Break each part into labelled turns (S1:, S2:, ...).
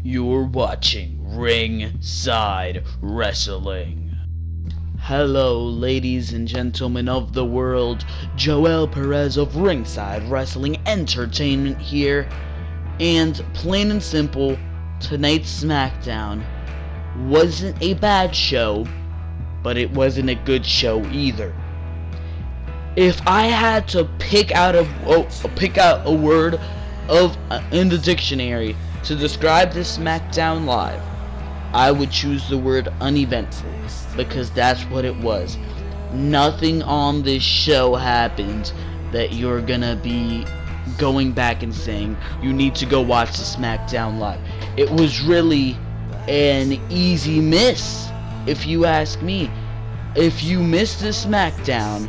S1: You're watching Ringside Wrestling. Hello, ladies and gentlemen of the world. Joel Perez of Ringside Wrestling Entertainment here. And plain and simple, tonight's Smackdown wasn't a bad show, but it wasn't a good show either. If I had to pick out a word in the dictionary to describe this Smackdown Live, I would choose the word uneventful, because that's what it was. Nothing on this show happened that you're gonna be going back and saying you need to go watch the Smackdown Live. It was really an easy miss, if you ask me. If you missed the Smackdown,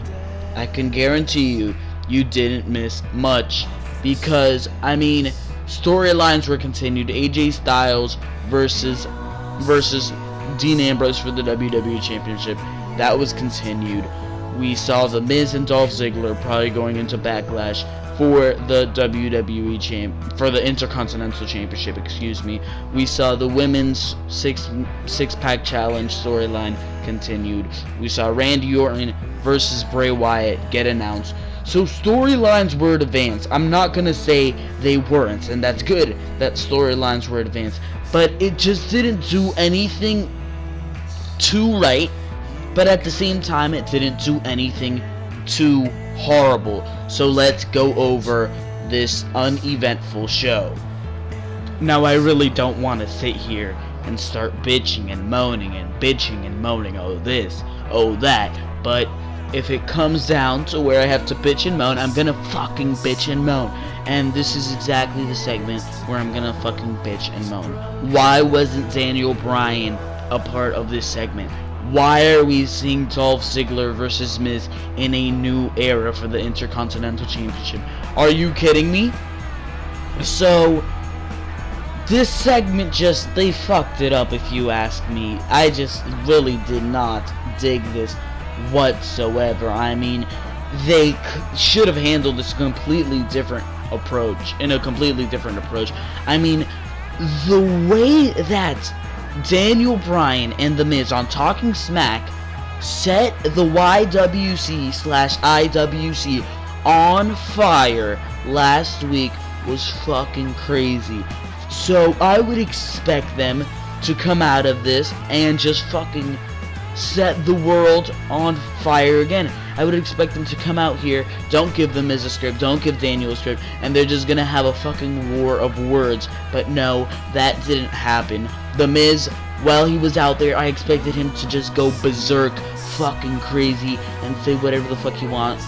S1: I can guarantee you didn't miss much, because storylines were continued. AJ Styles versus Dean Ambrose for the WWE Championship, that was continued. We saw The Miz and Dolph Ziggler probably going into Backlash for the for the Intercontinental Championship, We saw the women's six-pack challenge storyline continued. We saw Randy Orton versus Bray Wyatt get announced. So storylines were advanced. I'm not gonna say they weren't, and that's good that storylines were advanced, but it just didn't do anything too right, but at the same time it didn't do anything too horrible. So let's go over this uneventful show. Now, I really don't want to sit here and start bitching and moaning, oh this, oh that, but if it comes down to where I have to bitch and moan, I'm gonna fucking bitch and moan. And this is exactly the segment where I'm gonna fucking bitch and moan. Why wasn't Daniel Bryan a part of this segment? Why are we seeing Dolph Ziggler versus Miz in a new era for the Intercontinental Championship? Are you kidding me? So, this segment they fucked it up, if you ask me. I just really did not dig this whatsoever. They should have handled this in a completely different approach. The way that Daniel Bryan and The Miz on Talking Smack set the YWC/IWC on fire last week was fucking crazy. So I would expect them to come out of this and just fucking set the world on fire again. I would expect them to come out here, don't give The Miz a script, don't give Daniel a script, and they're just gonna have a fucking war of words. But no, that didn't happen. The Miz, while he was out there, I expected him to just go berserk, fucking crazy, and say whatever the fuck he wants.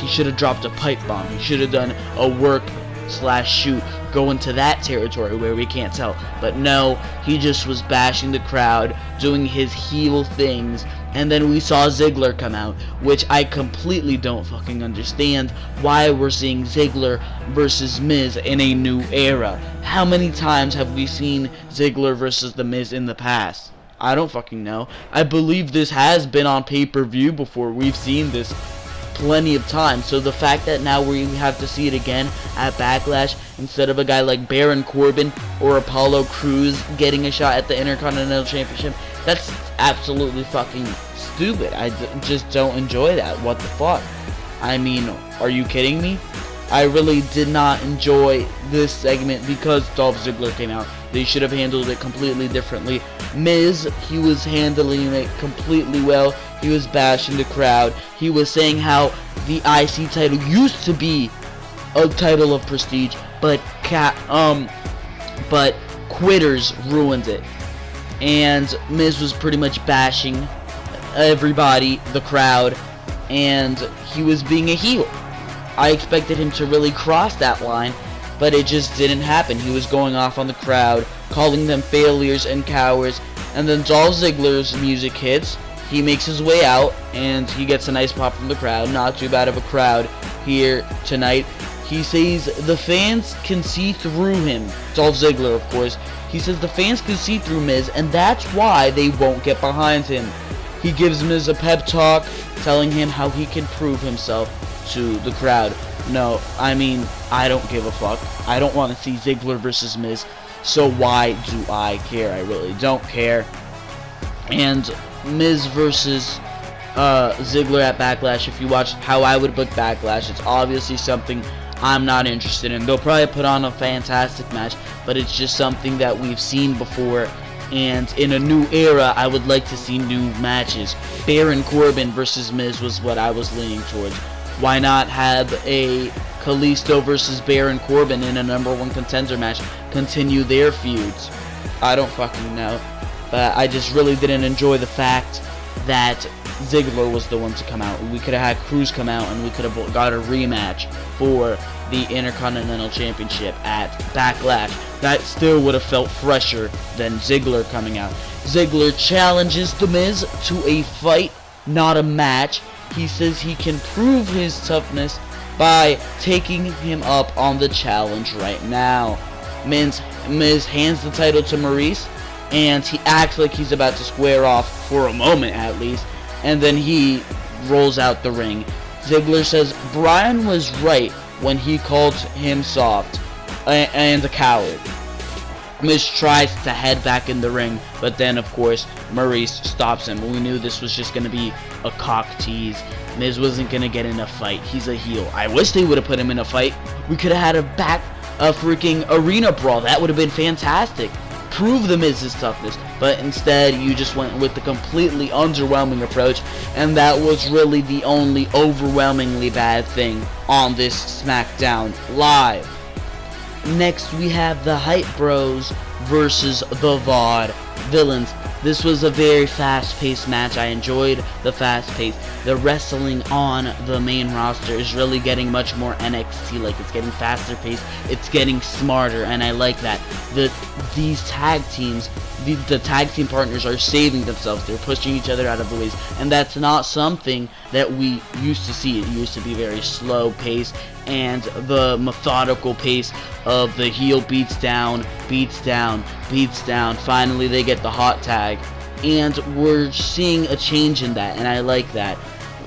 S1: He should have dropped a pipe bomb. He should have done a work/shoot, go into that territory where we can't tell. But no, he just was bashing the crowd, doing his heel things, and then we saw Ziggler come out, which I completely don't fucking understand why we're seeing Ziggler versus Miz in a new era. How many times have we seen Ziggler versus The Miz in the past? I don't fucking know. I believe this has been on pay-per-view before. We've seen this plenty of times, so the fact that now we have to see it again at Backlash instead of a guy like Baron Corbin or Apollo Crews getting a shot at the Intercontinental Championship, that's absolutely fucking stupid. I just don't enjoy that. What the fuck? Are you kidding me? I really did not enjoy this segment because Dolph Ziggler came out. They should have handled it completely differently. Miz, he was handling it completely well. He was bashing the crowd. He was saying how the IC title used to be a title of prestige, but quitters ruined it. And Miz was pretty much bashing everybody, the crowd, and he was being a heel. I expected him to really cross that line, but it just didn't happen. He was going off on the crowd, calling them failures and cowards, and then Dolph Ziggler's music hits. He makes his way out, and he gets a nice pop from the crowd. Not too bad of a crowd here tonight. He says the fans can see through him. Dolph Ziggler, of course. He says the fans can see through Miz, and that's why they won't get behind him. He gives Miz a pep talk, telling him how he can prove himself to the crowd. No, I don't give a fuck. I don't want to see Ziggler versus Miz. So why do I care? I really don't care. And Miz versus Ziggler at Backlash. If you watch how I would book Backlash, it's obviously something I'm not interested in. They'll probably put on a fantastic match, but it's just something that we've seen before. And in a new era, I would like to see new matches. Baron Corbin versus Miz was what I was leaning towards. Why not have a Kalisto versus Baron Corbin in a #1 contender match? Continue their feuds. I don't fucking know. But I just really didn't enjoy the fact that Ziggler was the one to come out. We could have had Cruz come out and we could have got a rematch for the Intercontinental Championship at Backlash. That still would have felt fresher than Ziggler coming out. Ziggler challenges The Miz to a fight, not a match. He says he can prove his toughness by taking him up on the challenge right now. Miz hands the title to Maurice, and he acts like he's about to square off for a moment at least, and then he rolls out the ring. Ziggler says Bryan was right when he called him soft and a coward. Miz tries to head back in the ring, but then of course Maurice stops him. We knew this was just going to be a cock tease. Miz wasn't going to get in a fight. He's a heel. I wish they would have put him in a fight. We could have had a freaking arena brawl. That would have been fantastic. Prove the Miz's toughness, but instead you just went with the completely underwhelming approach, and that was really the only overwhelmingly bad thing on this Smackdown Live. Next we have the Hype Bros versus the VOD Villains. This was a very fast-paced match. I enjoyed the fast pace. The wrestling on the main roster is really getting much more NXT-like. It's getting faster paced. It's getting smarter, and I like that. These tag teams, the tag team partners are saving themselves. They're pushing each other out of the ways, and that's not something that we used to see. It used to be very slow pace, and the methodical pace of the heel beats down, beats down, beats down. Finally, they get the hot tag, and we're seeing a change in that, and I like that.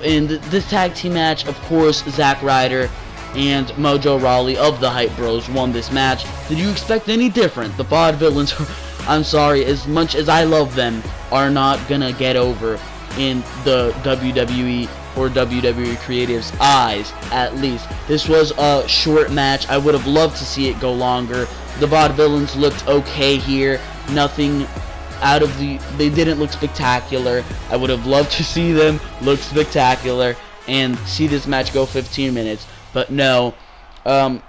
S1: In this tag team match, of course, Zack Ryder and Mojo Rawley of the Hype Bros won this match. Did you expect any different? The VOD Villains, I'm sorry, as much as I love them, are not gonna get over in the WWE or WWE Creative's eyes, at least. This was a short match. I would have loved to see it go longer. The VOD Villains looked okay here. Nothing out of they didn't look spectacular. I would have loved to see them look spectacular and see this match go 15 minutes. But no, it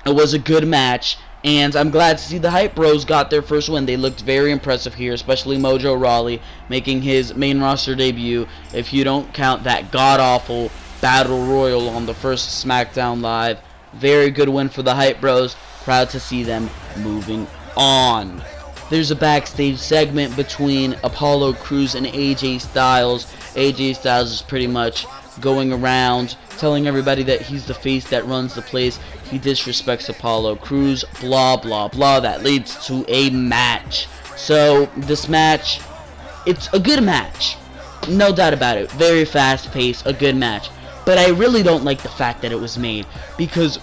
S1: was a good match, and I'm glad to see the Hype Bros got their first win. They looked very impressive here, especially Mojo Rawley making his main roster debut, if you don't count that god-awful Battle Royal on the first Smackdown Live. Very good win for the Hype Bros. Proud to see them moving on. There's a backstage segment between Apollo Crews and AJ Styles. AJ Styles is pretty much going around telling everybody that he's the face that runs the place. He disrespects Apollo Crews, blah blah blah. That leads to a match. So this match, it's a good match, no doubt about it. Very fast paced, a good match. But I really don't like the fact that it was made, because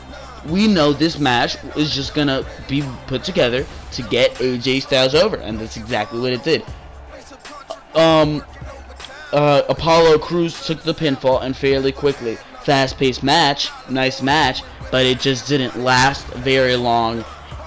S1: we know this match is just gonna be put together to get AJ Styles over, and that's exactly what it did. Apollo Crews took the pinfall, and fairly quickly. Fast-paced match, nice match, but it just didn't last very long,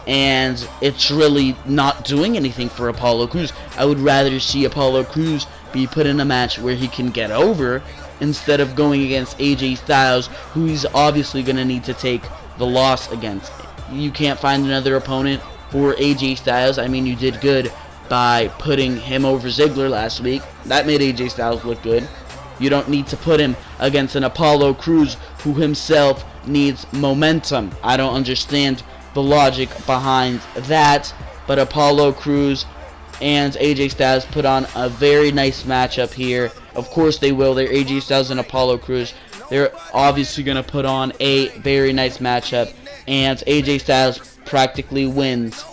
S1: and it's really not doing anything for Apollo Crews. I would rather see Apollo Crews be put in a match where he can get over, instead of going against AJ Styles, who he's obviously going to need to take the loss against. You can't find another opponent for AJ Styles. I mean, you did good by putting him over Ziggler last week. That made AJ Styles look good. You don't need to put him against an Apollo Crews who himself needs momentum. I don't understand the logic behind that, but Apollo Crews and AJ Styles put on a very nice matchup here. Of course they will. They're AJ Styles and Apollo Crews. They're obviously going to put on a very nice matchup, and AJ Styles practically wins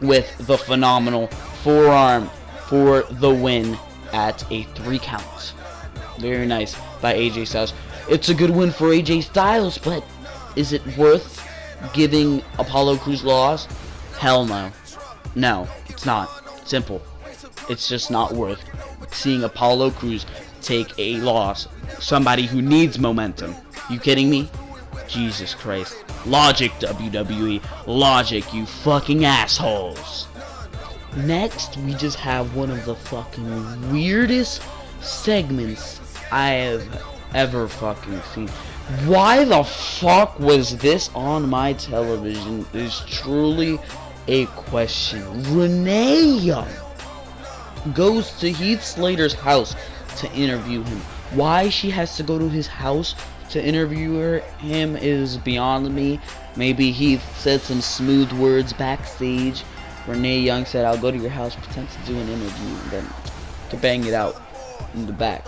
S1: with the phenomenal forearm for the win at a 3 count. Very nice by AJ Styles. It's a good win for AJ Styles, but is it worth giving Apollo Crews loss? Hell no. No, it's not. Simple. It's just not worth seeing Apollo Crews take a loss. Somebody who needs momentum. You kidding me? Jesus Christ. Logic, WWE. Logic, you fucking assholes. Next, we just have one of the fucking weirdest segments I have ever fucking seen. Why the fuck was this on my television is truly a question. Renee Young goes to Heath Slater's house to interview him. Why she has to go to his house to interview him is beyond me. Maybe Heath said some smooth words backstage. Renee Young said, I'll go to your house, pretend to do an interview, and then to bang it out in the back.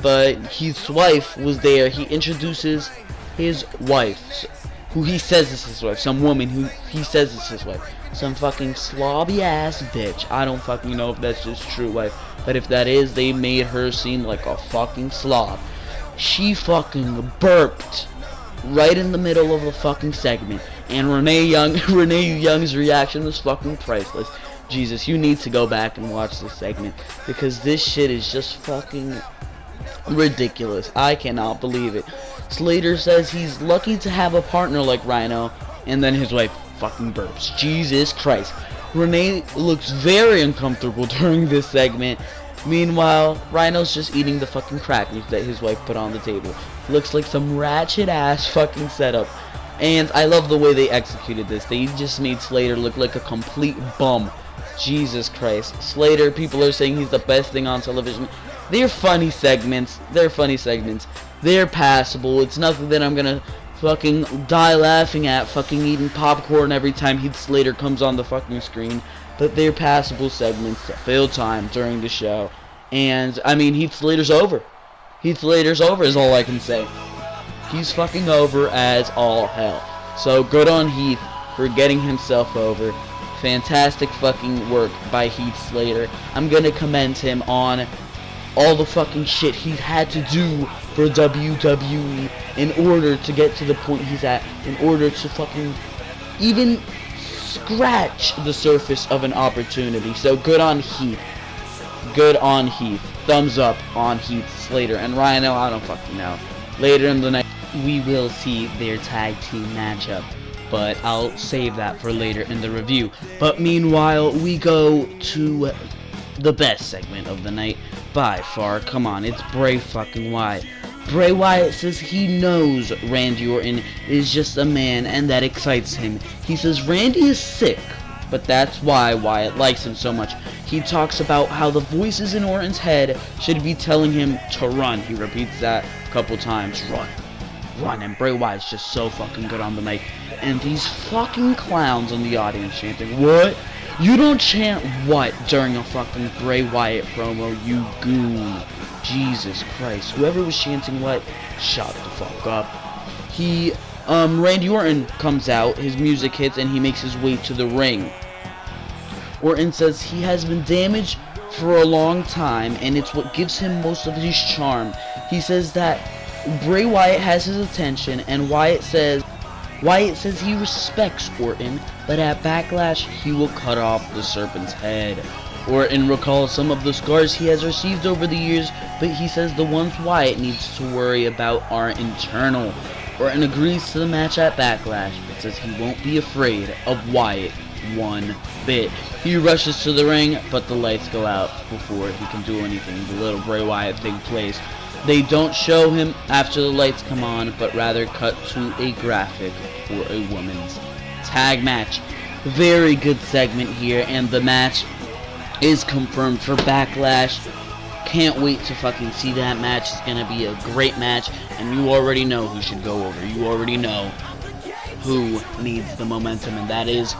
S1: But Heath's wife was there. He introduces his wife, who he says is his wife, some woman who he says is his wife, some fucking slobby ass bitch. I don't fucking know if that's just true wife, but if that is, they made her seem like a fucking slob. She fucking burped right in the middle of the fucking segment, and Renee Young's reaction was fucking priceless. Jesus, you need to go back and watch this segment, because this shit is just fucking ridiculous. I cannot believe it. Slater says he's lucky to have a partner like Rhino, and then his wife fucking burps. Jesus Christ. Renee looks very uncomfortable during this segment. Meanwhile, Rhino's just eating the fucking crackers that his wife put on the table. Looks like some ratchet ass fucking setup. And I love the way they executed this. They just made Slater look like a complete bum. Jesus Christ. Slater, people are saying he's the best thing on television. They're funny segments. They're passable. It's nothing that I'm gonna fucking die laughing at, fucking eating popcorn every time Heath Slater comes on the fucking screen. But they're passable segments to fill time during the show. And, I mean, Heath Slater's over. Heath Slater's over is all I can say. He's fucking over as all hell. So, good on Heath for getting himself over. Fantastic fucking work by Heath Slater. I'm gonna commend him on all the fucking shit he's had to do for WWE in order to get to the point he's at, in order to fucking even scratch the surface of an opportunity. So good on Heath. Good on Heath. Thumbs up on Heath Slater. And Rhino, I don't fucking know. Later in the night, we will see their tag team matchup, but I'll save that for later in the review. But meanwhile, we go to the best segment of the night by far. Come on, it's Bray fucking Wyatt. Bray Wyatt says he knows Randy Orton is just a man, and that excites him. He says Randy is sick, but that's why Wyatt likes him so much. He talks about how the voices in Orton's head should be telling him to run. He repeats that a couple times. Run. Run. And Bray Wyatt's just so fucking good on the mic. And these fucking clowns in the audience chanting, what? You don't chant what during a fucking Bray Wyatt promo, you goon. Jesus Christ. Whoever was chanting what, shut the fuck up. Randy Orton comes out, his music hits, and he makes his way to the ring. Orton says he has been damaged for a long time, and it's what gives him most of his charm. He says that Bray Wyatt has his attention, and Wyatt says he respects Orton, but at Backlash, he will cut off the serpent's head. Orton recalls some of the scars he has received over the years, but he says the ones Wyatt needs to worry about are internal. Orton agrees to the match at Backlash, but says he won't be afraid of Wyatt one bit. He rushes to the ring, but the lights go out before he can do anything. The little Bray Wyatt thing plays. They don't show him after the lights come on, but rather cut to a graphic for a women's tag match. Very good segment here, and the match is confirmed for Backlash. Can't wait to fucking see that match. It's gonna be a great match, and you already know who should go over. You already know who needs the momentum, and that is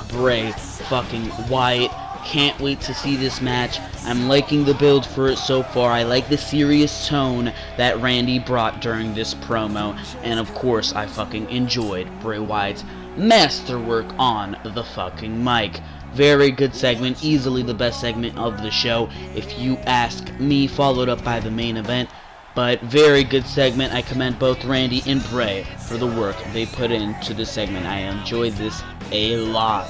S1: Bray fucking Wyatt. Can't wait to see this match. I'm liking the build for it so far. I like the serious tone that Randy brought during this promo, and of course I fucking enjoyed Bray Wyatt's masterwork on the fucking mic. Very good segment, easily the best segment of the show, if you ask me, followed up by the main event. But very good segment. I commend both Randy and Bray for the work they put into the segment. I enjoyed this a lot.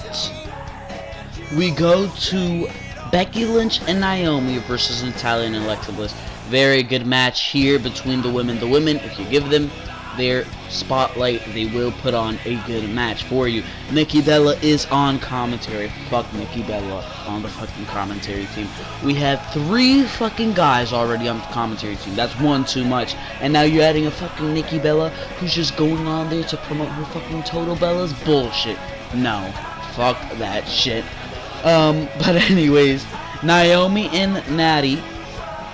S1: we go to Becky Lynch and Naomi versus Natalya and Alexa Bliss. Very good match here between the women. The women, if you give them their spotlight, they will put on a good match for you. Nikki Bella is on commentary. Fuck Nikki Bella on the fucking commentary team. We have 3 fucking guys already on the commentary team. That's one too much. And now you're adding a fucking Nikki Bella who's just going on there to promote her fucking Total Bellas? Bullshit. No. Fuck that shit. But anyways, Naomi and Natty,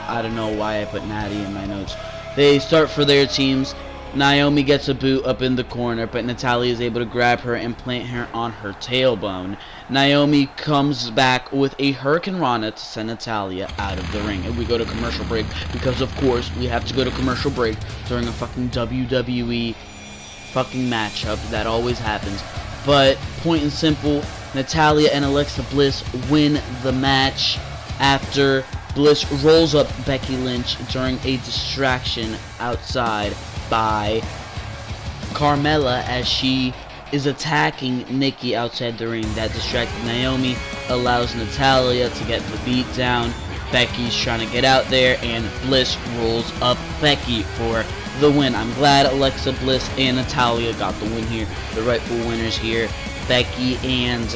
S1: I don't know why I put Natty in my notes. They start for their teams. Naomi gets a boot up in the corner, but Natalya is able to grab her and plant her on her tailbone. Naomi comes back with a Hurricane Rana to send Natalya out of the ring. And we go to commercial break because, of course, we have to go to commercial break during a fucking WWE fucking matchup. That always happens. But, point and simple, Natalya and Alexa Bliss win the match after Bliss rolls up Becky Lynch during a distraction outside by Carmella as she is attacking Nikki outside the ring. That distracted Naomi, allows Natalya to get the beat down. Becky's trying to get out there, and Bliss rolls up Becky for the win. I'm glad Alexa Bliss and Natalya got the win here. The rightful winners here. Becky and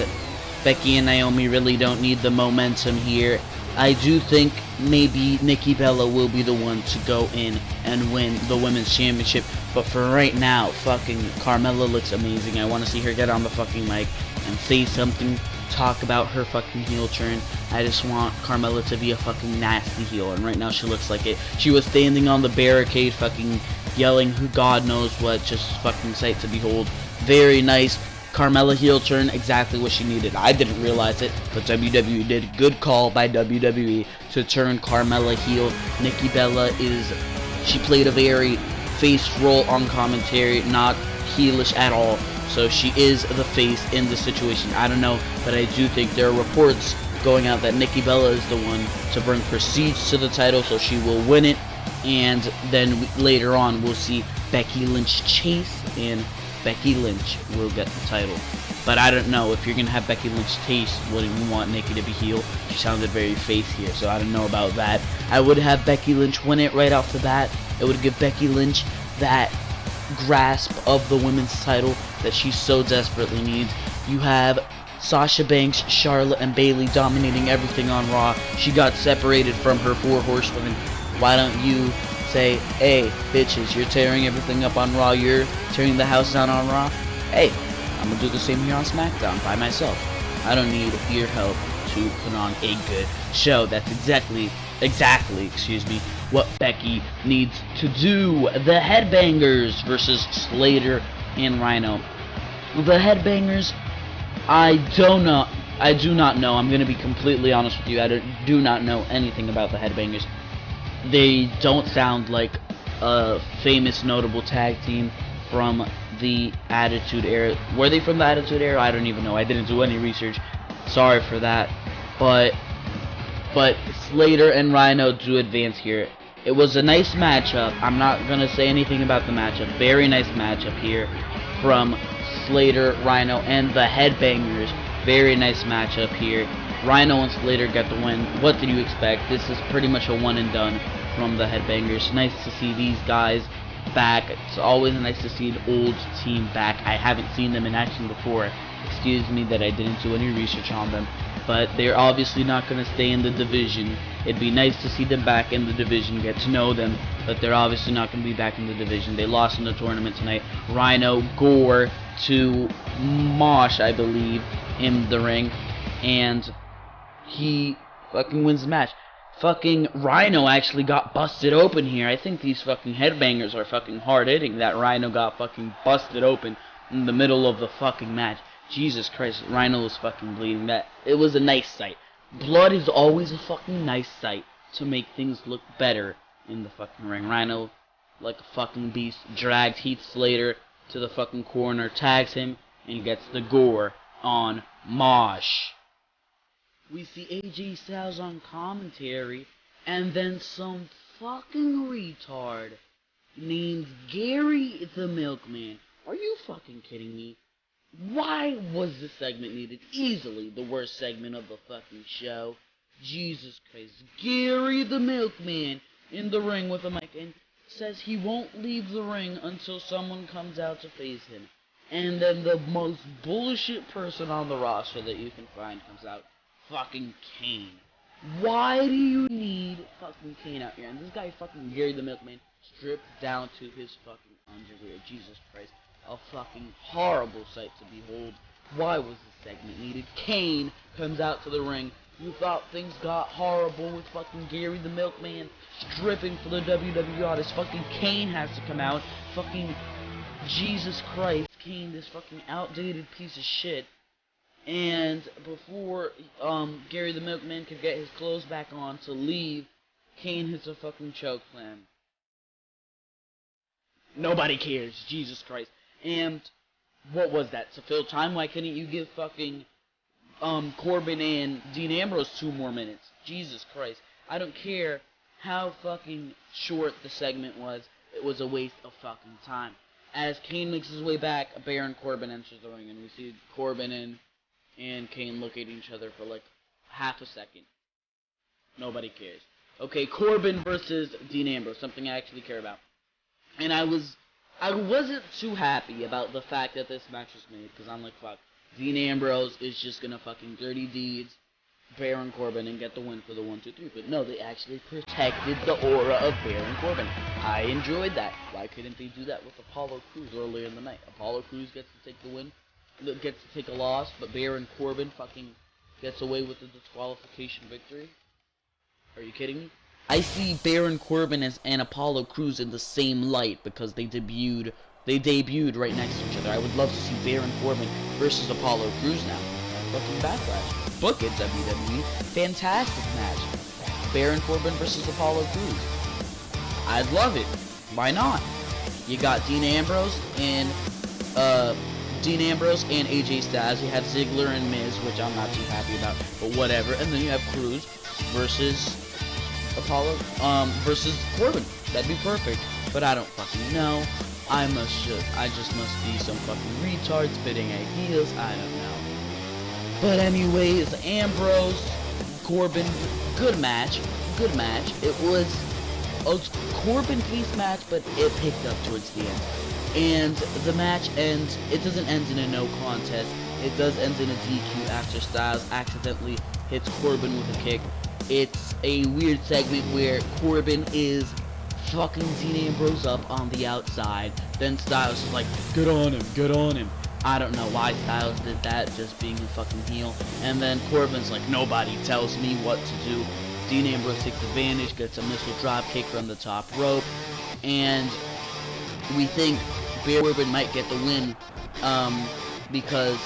S1: Naomi really don't need the momentum here. I do think maybe Nikki Bella will be the one to go in and win the Women's Championship. But for right now, fucking Carmella looks amazing. I want to see her get on the fucking mic and say something, talk about her fucking heel turn. I just want Carmella to be a fucking nasty heel, and right now she looks like it. She was standing on the barricade fucking yelling who God knows what, just fucking sight to behold. Very nice. Carmella heel turn, exactly what she needed. I didn't realize it, but WWE did. Good call by WWE to turn Carmella heel. Nikki Bella she played a very face role on commentary, not heelish at all. So she is the face in this situation. I don't know, but I do think there are reports going out that Nikki Bella is the one to bring prestige to the title, so she will win it. And then later on, we'll see Becky Lynch chase, and Becky Lynch will get the title. But I don't know, if you're going to have Becky Lynch chase, wouldn't you want Nikki to be heel? She sounded very face here, so I don't know about that. I would have Becky Lynch win it right off the bat. It would give Becky Lynch that grasp of the women's title that she so desperately needs. You have Sasha Banks, Charlotte, and Bayley dominating everything on Raw. She got separated from her 4 horsewomen. Why don't you say, hey, bitches, you're tearing everything up on Raw, you're tearing the house down on Raw? Hey, I'm gonna do the same here on Smackdown by myself. I don't need your help to put on a good show. That's exactly, what Becky needs to do. The Headbangers versus Slater and Rhino. The Headbangers, I do not know. I'm gonna be completely honest with you. I do not know anything about the Headbangers. They don't sound like a famous, notable tag team from the Attitude Era. Were they from the Attitude Era? I don't even know. I didn't do any research. Sorry for that. But Slater and Rhino do advance here. It was a nice matchup. I'm not going to say anything about the matchup. Very nice matchup here from Slater, Rhino, and the Headbangers. Very nice matchup here. Rhino and Slater got the win. What did you expect? This is pretty much a one and done from the Headbangers. Nice to see these guys back. It's always nice to see an old team back. I haven't seen them in action before. Excuse me that I didn't do any research on them. But they're obviously not going to stay in the division. It'd be nice to see them back in the division, get to know them. But they're obviously not going to be back in the division. They lost in the tournament tonight. Rhino Gore to Mosh, I believe, in the ring. And he fucking wins the match. Fucking Rhino actually got busted open here. I think these fucking Headbangers are fucking hard hitting. That Rhino got fucking busted open in the middle of the fucking match. Jesus Christ, Rhino was fucking bleeding. It was a nice sight. Blood is always a fucking nice sight to make things look better in the fucking ring. Rhino, like a fucking beast, dragged Heath Slater to the fucking corner, tags him, and gets the gore on Mosh. We see AJ Styles on commentary, and then some fucking retard named Gary the Milkman. Are you fucking kidding me? Why was this segment needed? Easily the worst segment of the fucking show. Jesus Christ. Gary the Milkman in the ring with a mic and says he won't leave the ring until someone comes out to face him. And then the most bullshit person on the roster that you can find comes out. Fucking Kane. Why do you need fucking Kane out here? And this guy fucking Gary the Milkman stripped down to his fucking underwear. Jesus Christ. A fucking horrible sight to behold. Why was this segment needed? Kane comes out to the ring. You thought things got horrible with fucking Gary the Milkman stripping for the WWE artist. Fucking Kane has to come out. Fucking Jesus Christ. Kane, this fucking outdated piece of shit. And before Gary the Milkman could get his clothes back on to leave, Kane hits a fucking choke slam. Nobody cares, Jesus Christ. And what was that? To fill time? Why couldn't you give fucking Corbin and Dean Ambrose 2 more minutes? Jesus Christ. I don't care how fucking short the segment was. It was a waste of fucking time. As Kane makes his way back, Baron Corbin enters the ring, and we see Corbin and Kane look at each other for like half a second. Nobody cares. Okay, Corbin versus Dean Ambrose, something I actually care about. And I wasn't too happy about the fact that this match was made, because I'm like, fuck, Dean Ambrose is just gonna fucking dirty deeds Baron Corbin and get the win for the 1, 2, 3. But no, they actually protected the aura of Baron Corbin. I enjoyed that. Why couldn't they do that with Apollo Crews earlier in the night? Apollo Crews gets to take the win, gets to take a loss, but Baron Corbin fucking gets away with the disqualification victory? Are you kidding me? I see Baron Corbin and Apollo Crews in the same light because they debuted right next to each other. I would love to see Baron Corbin versus Apollo Crews now. Fucking Backlash. Book it, WWE. Fantastic match. Baron Corbin versus Apollo Crews. I'd love it. Why not? You got Dean Ambrose and AJ Styles. You have Ziggler and Miz, which I'm not too happy about, but whatever. And then you have Crews versus versus Corbin. That'd be perfect. But I don't fucking know. I just must be some fucking retard spitting ideas. I don't know. But anyways, Ambrose, Corbin, good match. It was a Corbin-paced match, but it picked up towards the end. And the match ends, it doesn't end in a no contest. It does end in a DQ after Styles accidentally hits Corbin with a kick. It's a weird segment where Corbin is fucking Dean Ambrose up on the outside. Then Styles is like, get on him. I don't know why Styles did that, just being a fucking heel. And then Corbin's like, nobody tells me what to do. Dean Ambrose takes advantage, gets a missile drop kick from the top rope. And we think Baron Corbin might get the win because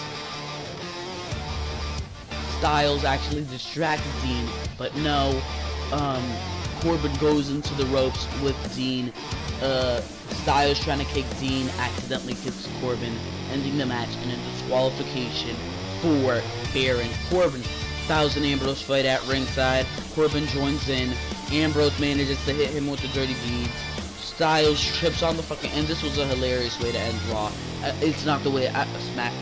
S1: Styles actually distracted Dean. But no, Corbin goes into the ropes with Dean. Styles trying to kick Dean, accidentally kicks Corbin, ending the match in a disqualification for Baron Corbin. Styles and Ambrose fight at ringside. Corbin joins in. Ambrose manages to hit him with the dirty deeds. Styles trips on the fucking... And this was a hilarious way to end Raw. It's not the way... Smackdown,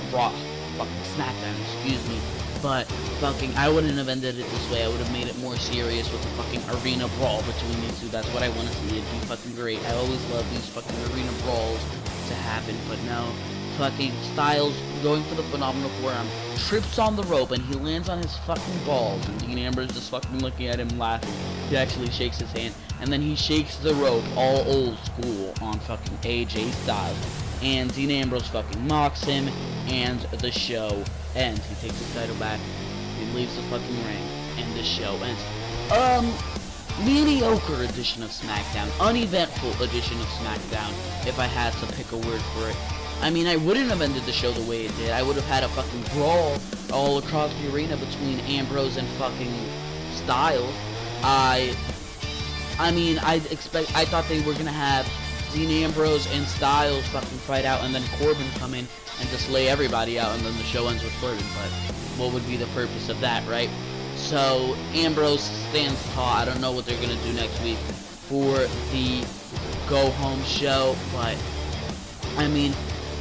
S1: excuse me. But fucking, I wouldn't have ended it this way. I would have made it more serious with a fucking arena brawl between these two. That's what I want to see. It'd be fucking great. I always love these fucking arena brawls to happen. But no, fucking Styles going for the phenomenal forearm, trips on the rope, and he lands on his fucking balls. And Dean Ambrose just fucking looking at him laughing. He actually shakes his hand. And then he shakes the rope all old school on fucking AJ Styles. And Dean Ambrose fucking mocks him, and the show ends. He takes his title back, he leaves the fucking ring, and the show ends. Mediocre edition of Smackdown, uneventful edition of Smackdown, if I had to pick a word for it. I mean, I wouldn't have ended the show the way it did. I would have had a fucking brawl all across the arena between Ambrose and fucking Styles. I thought they were gonna have Dean Ambrose and Styles fucking fight out, and then Corbin come in and just lay everybody out, and then the show ends with Corbin. But what would be the purpose of that, right? So Ambrose stands tall. I don't know what they're gonna do next week for the go home show, but I mean,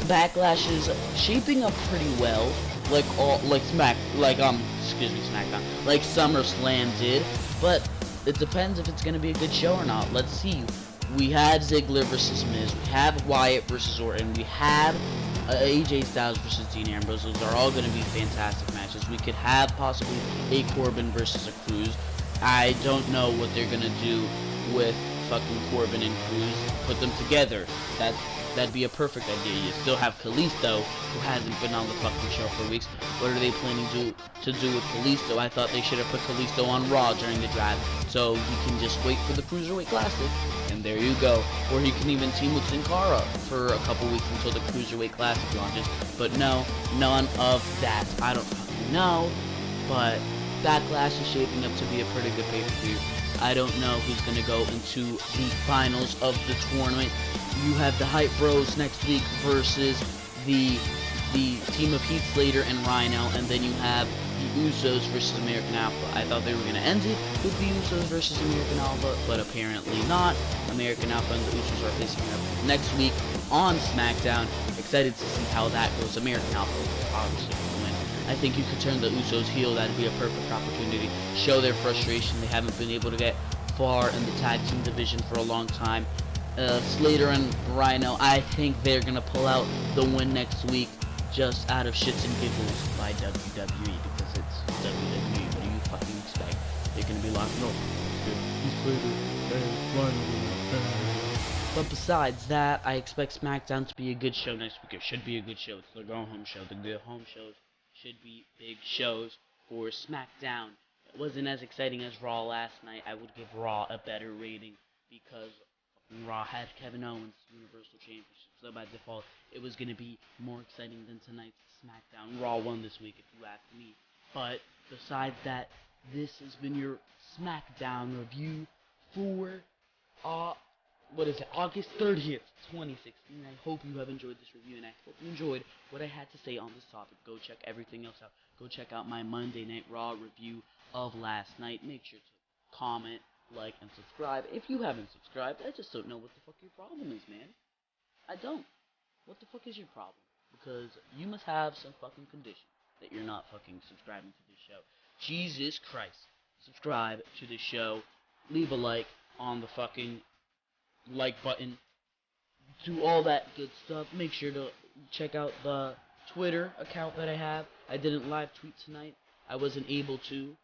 S1: Backlash is shaping up pretty well, excuse me, SmackDown, like SummerSlam did, but it depends if it's gonna be a good show or not. Let's see. We had Ziggler versus Miz, we have Wyatt versus Orton, we have AJ Styles versus Dean Ambrose. Those are all going to be fantastic matches. We could have possibly a Corbin versus a Cruz. I don't know what they're going to do with fucking Corbin and Cruz. Put them together. That'd be a perfect idea. You still have Kalisto, who hasn't been on the fucking show for weeks. What are they planning to do with Kalisto? I thought they should have put Kalisto on Raw during the draft, so he can just wait for the Cruiserweight Classic, and there you go. Or he can even team with Sin Cara for a couple weeks until the Cruiserweight Classic launches. But no, none of that. I don't fucking know, but Backlash is shaping up to be a pretty good pay-per-view. I don't know who's going to go into the finals of the tournament. You have the Hype Bros next week versus the team of Heath Slater and Rhino, and then you have the Usos versus American Alpha. I thought they were going to end it with the Usos versus American Alpha, but apparently not. American Alpha and the Usos are facing up next week on SmackDown. Excited to see how that goes. American Alpha will obviously win. I think you could turn the Usos heel. That'd be a perfect opportunity. Show their frustration. They haven't been able to get far in the tag team division for a long time. Slater and Rhino, I think they're going to pull out the win next week just out of shits and giggles by WWE, because it's WWE. What do you fucking expect? They're going to be like, no, he's Slater and Rhino. But besides that, I expect SmackDown to be a good show next week. It should be a good show. It's the go-home show. The good home shows should be big shows for SmackDown. It wasn't as exciting as Raw last night. I would give Raw a better rating because Raw had Kevin Owens Universal Championship, so by default it was going to be more exciting than tonight's SmackDown. Raw won this week, if you ask me. But besides that, this has been your SmackDown review for August 30th, 2016. I hope you have enjoyed this review, and I hope you enjoyed what I had to say on this topic. Go check everything else out. Go check out my Monday Night Raw review of last night. Make sure to comment, like, and subscribe. If you haven't subscribed, I just don't know what the fuck your problem is, man. I don't. What the fuck is your problem? Because you must have some fucking condition that you're not fucking subscribing to this show. Jesus Christ. Subscribe to this show. Leave a like on the fucking like button. Do all that good stuff. Make sure to check out the Twitter account that I have. I didn't live tweet tonight. I wasn't able to.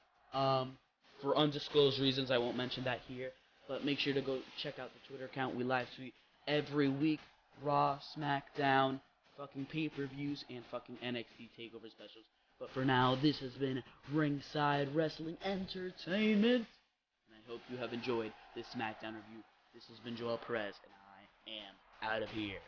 S1: For undisclosed reasons, I won't mention that here. But make sure to go check out the Twitter account. We live tweet every week. Raw, SmackDown, fucking pay-per-views, and fucking NXT TakeOver specials. But for now, this has been Ringside Wrestling Entertainment. And I hope you have enjoyed this SmackDown review. This has been Joel Perez, and I am out of here.